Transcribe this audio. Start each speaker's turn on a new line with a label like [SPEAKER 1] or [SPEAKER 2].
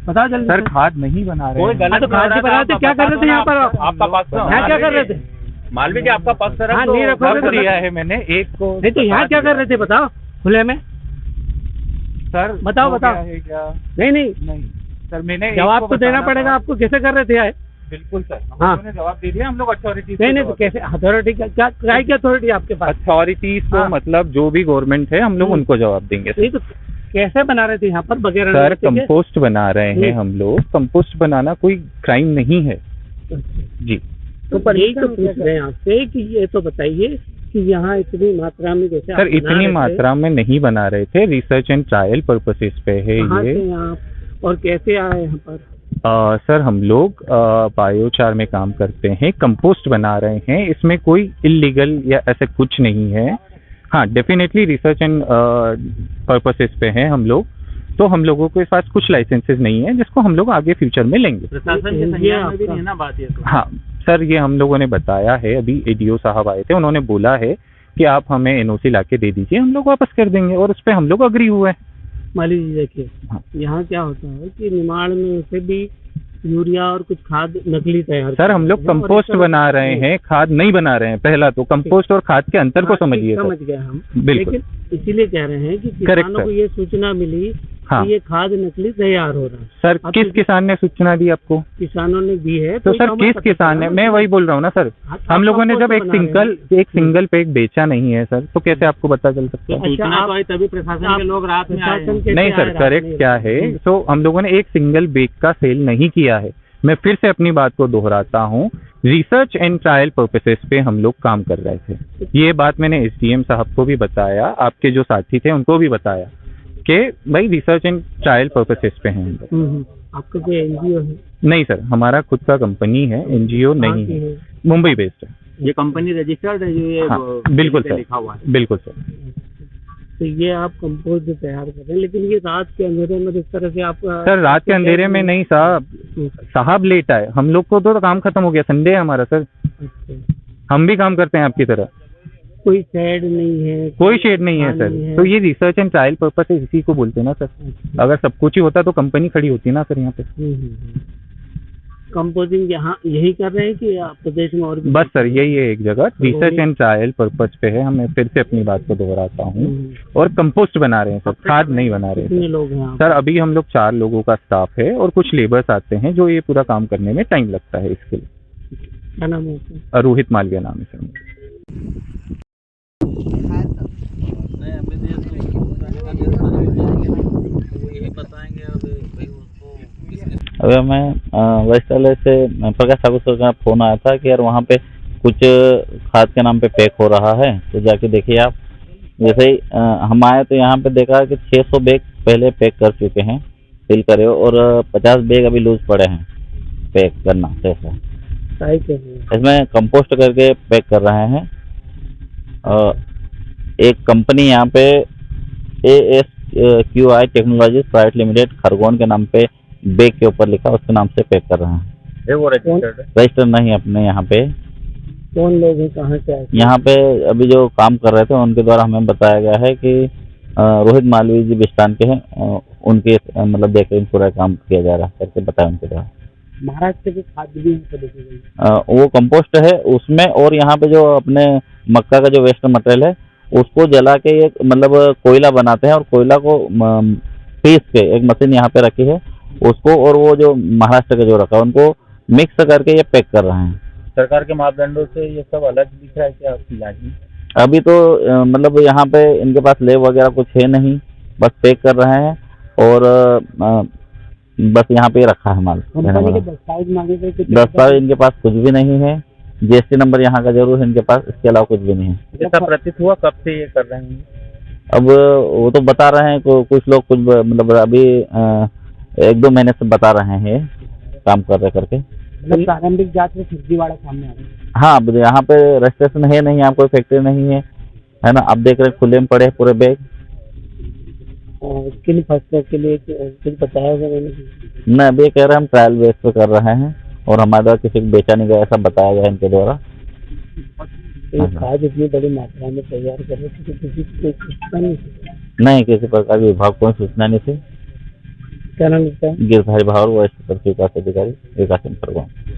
[SPEAKER 1] बताओ जल्दी।
[SPEAKER 2] सर खाद नहीं बना रहे हैं।
[SPEAKER 1] हाँ तो खाद की बना थे, क्या कर रहे थे यहाँ पर आप?
[SPEAKER 3] आपका पक्ष
[SPEAKER 1] यहाँ क्या कर रहे थे?
[SPEAKER 3] मालवी जी आपका पक्ष
[SPEAKER 1] हाँ, नहीं रखोगे तो
[SPEAKER 2] दिया है मैंने एक को।
[SPEAKER 1] नहीं तो यहाँ क्या कर रहे थे बताओ खुले में?
[SPEAKER 2] सर
[SPEAKER 1] बताओ
[SPEAKER 2] हो
[SPEAKER 1] बताओ।
[SPEAKER 2] गया है क्या?
[SPEAKER 1] नहीं
[SPEAKER 2] सर मैंने
[SPEAKER 1] जवाब तो देना पड़ेगा आपको। कैसे कर रहे थे आए?
[SPEAKER 2] बिल्कुल सर,
[SPEAKER 1] हाँ।
[SPEAKER 2] हमने जवाब दे दिया। हम लोग अथॉरिटी
[SPEAKER 1] नहीं तो कैसे अथॉरिटी क्या की अथॉरिटी आपके पास?
[SPEAKER 2] अथॉरिटीज को
[SPEAKER 1] हाँ।
[SPEAKER 2] मतलब जो भी गवर्नमेंट है हम लोग उनको जवाब देंगे।
[SPEAKER 1] नहीं तो कैसे बना रहे थे यहाँ पर बगैर?
[SPEAKER 2] सर कंपोस्ट बना रहे हैं हम लोग। कंपोस्ट बनाना कोई क्राइम नहीं है जी।
[SPEAKER 1] तो पर यही तो पूछ रहे हैं आपसे कि ये तो बताइए कि यहाँ इतनी मात्रा में जैसे
[SPEAKER 2] सर इतनी मात्रा में नहीं बना रहे थे, रिसर्च एंड ट्रायल पर्पसेस पे है ये।
[SPEAKER 1] और कैसे आए यहाँ पर?
[SPEAKER 2] सर हम लोग बायोचार में काम करते हैं, कंपोस्ट बना रहे हैं। इसमें कोई इलीगल या ऐसे कुछ नहीं है। हाँ डेफिनेटली रिसर्च एंड पर्पसेस पे हैं हम लोग। तो हम लोगों के पास कुछ लाइसेंसेस नहीं है जिसको हम लोग आगे फ्यूचर में लेंगे।
[SPEAKER 3] प्रशासन के संज्ञान में भी नहीं है ना बात ये तो।
[SPEAKER 2] हाँ सर ये हम लोगों ने बताया है। अभी एडीओ साहब आए थे, उन्होंने बोला है कि आप हमें एनओसी लाके दे दीजिए, हम लोग वापस कर देंगे और उस पर हम लोग अग्री हुए हैं।
[SPEAKER 1] मान लीजिए देखिए
[SPEAKER 2] हाँ।
[SPEAKER 1] यहाँ क्या होता है कि निमाड़ में से भी यूरिया और कुछ खाद नकली तैयार।
[SPEAKER 2] सर हम लोग कंपोस्ट बना रहे हैं, खाद नहीं बना रहे हैं। पहला तो कंपोस्ट और खाद के अंतर को समझिए।
[SPEAKER 1] समझ गए हम।
[SPEAKER 2] बिल्कुल।
[SPEAKER 1] लेकिन इसीलिए कह रहे हैं कि किसानों को ये सूचना मिली
[SPEAKER 2] हाँ।
[SPEAKER 1] कि ये खाद नकली तैयार हो रहा है।
[SPEAKER 2] सर किस किसान ने सूचना दी आपको?
[SPEAKER 1] किसानों ने दी है।
[SPEAKER 2] तो सर किस किसान ने? मैं वही बोल रहा हूँ ना सर। हम लोगों ने जब एक सिंगल पैक बेचा नहीं है सर, तो कैसे आपको पता चल सकता है?
[SPEAKER 3] तभी प्रशासन के लोग रात में आए।
[SPEAKER 2] नहीं सर करेक्ट क्या है, तो हम लोगों ने एक सिंगल बैग का सेल नहीं किया है। मैं फिर से अपनी बात को दोहराता हूँ, रिसर्च एंड ट्रायल पर्पसेस पे हम लोग काम कर रहे थे। ये बात मैंने एसडीएम साहब को भी बताया, आपके जो साथी थे उनको भी बताया कि भाई रिसर्च एंड ट्रायल पर्पसेस पे हैं हम लोग।
[SPEAKER 1] आपका कोई एनजीओ है?
[SPEAKER 2] नहीं सर हमारा खुद का कंपनी है, एनजीओ नहीं है, मुंबई बेस्ड है।
[SPEAKER 3] ये कंपनी रजिस्टर्ड है? ये
[SPEAKER 2] हाँ, बिल्कुल सर,
[SPEAKER 3] लिखा हुआ है।
[SPEAKER 2] बिल्कुल सर।
[SPEAKER 1] तो ये आप कंपोस्ट तैयार कर रहे हैं, लेकिन ये रात के अंधेरे में इस तरह से आप?
[SPEAKER 2] सर रात के अंधेरे में नहीं साहब लेट आए। हम लोग को तो काम खत्म हो गया, संडे है हमारा सर। हम भी काम करते हैं आपकी तरह।
[SPEAKER 1] कोई शेड नहीं है?
[SPEAKER 2] कोई शेड नहीं है सर। तो ये रिसर्च एंड ट्रायल पर्पस इसी को बोलते हैं ना सर। अगर सब कुछ ही होता तो कंपनी खड़ी होती ना सर यहाँ पे।
[SPEAKER 1] कंपोजिंग यहाँ यही कर रहे हैं कि प्रदेश में और भी? बस
[SPEAKER 2] सर यही है एक जगह, रिसर्च एंड ट्रायल पर्पस पे है। मैं फिर से अपनी बात को दोहराता हूँ। और कंपोस्ट बना रहे हैं सर, खाद नहीं बना रहे हैं।
[SPEAKER 1] लोग हैं
[SPEAKER 2] सर अभी हम लोग 4 लोगों का स्टाफ है और कुछ लेबर्स आते हैं जो ये पूरा काम करने में टाइम लगता है। इसके लिए
[SPEAKER 1] क्या नाम है?
[SPEAKER 2] रोहित मालवीय नाम है सर।
[SPEAKER 4] अगर मैं वैशाली से प्रकाश ठाकुर सर का फोन आया था कि यार वहाँ पे कुछ खाद के नाम पे पैक हो रहा है, तो जाके देखिए आप। जैसे ही हम आए तो यहाँ पे देखा कि 600 बैग पहले पैक कर चुके हैं, फिल करे, और 50 बैग अभी लूज पड़े हैं पैक करना जैसा। इसमें कंपोस्ट करके पैक कर रहे हैं। एक कंपनी यहाँ पे ASQI technologies private limited Khargone के नाम पे बैग के ऊपर लिखा, उसके नाम से पैक कर रहे हैं।
[SPEAKER 3] वो
[SPEAKER 4] रजिस्टर नहीं अपने यहाँ पे।
[SPEAKER 1] कौन लोग हैं, कहाँ से आए?
[SPEAKER 4] यहाँ पे अभी जो काम कर रहे थे उनके द्वारा हमें बताया गया है कि रोहित मालवीय जी बिस्तान के हैं, उनके मतलब देख कर पूरा काम किया जा रहा है करके बताया उनके द्वारा।
[SPEAKER 1] महाराष्ट्र की खाद भी
[SPEAKER 4] वो कंपोस्ट है उसमें, और यहाँ पे जो अपने मक्का का जो वेस्ट मटेरियल है उसको जला के एक मतलब कोयला बनाते हैं, और कोयला को पीस के एक मशीन यहाँ पे रखी है उसको, और वो जो महाराष्ट्र का जो रखा है उनको मिक्स करके ये पैक कर रहे हैं।
[SPEAKER 3] सरकार के मापदंडों से ये सब अलग दिख रहा है क्या आपकी इलाज में?
[SPEAKER 4] अभी तो मतलब यहाँ पे इनके पास लैब वगैरह कुछ है नहीं, बस पैक कर रहे हैं और बस यहाँ पे रखा है माल। दस्तावेज इनके पास कुछ भी नहीं है, जीएसटी नंबर यहाँ का जरूर है इनके पास, इसके अलावा कुछ भी नहीं है।
[SPEAKER 3] ऐसा प्रतीत हुआ कब से ये कर रहे हैं?
[SPEAKER 4] अब वो तो बता रहे हैं कुछ लोग, कुछ मतलब अभी 1-2 महीने से बता रहे हैं काम कर रहे करके।
[SPEAKER 1] मतलब प्रारंभिक जांच में फर्जीवाड़ा सामने आ रहा है।
[SPEAKER 4] हाँ यहाँ पे रजिस्ट्रेशन है नहीं, यहाँ कोई फैक्ट्री नहीं है ना। आप देख रहे खुले में पड़े पूरे बैग।
[SPEAKER 1] किन फसलों के लिए कुछ बताया होगा मैंने?
[SPEAKER 4] नहीं अभी कह रहे हैं हम ट्रायल बेस पे कर रहे हैं और हमारे द्वारा किसी को बेचा नहीं गया, ऐसा बताया गया इनके द्वारा।
[SPEAKER 1] खाद इतनी बड़ी मात्रा में तैयार कर रहे थे, किसी को सूचना नहीं?
[SPEAKER 4] नहीं, किसी प्रकार की विभाग को सूचना नहीं थी।
[SPEAKER 1] क्या नाम है?
[SPEAKER 4] गिरधारी भावर वरिष्ठ कृषि विकास अधिकारी विकास भगवान।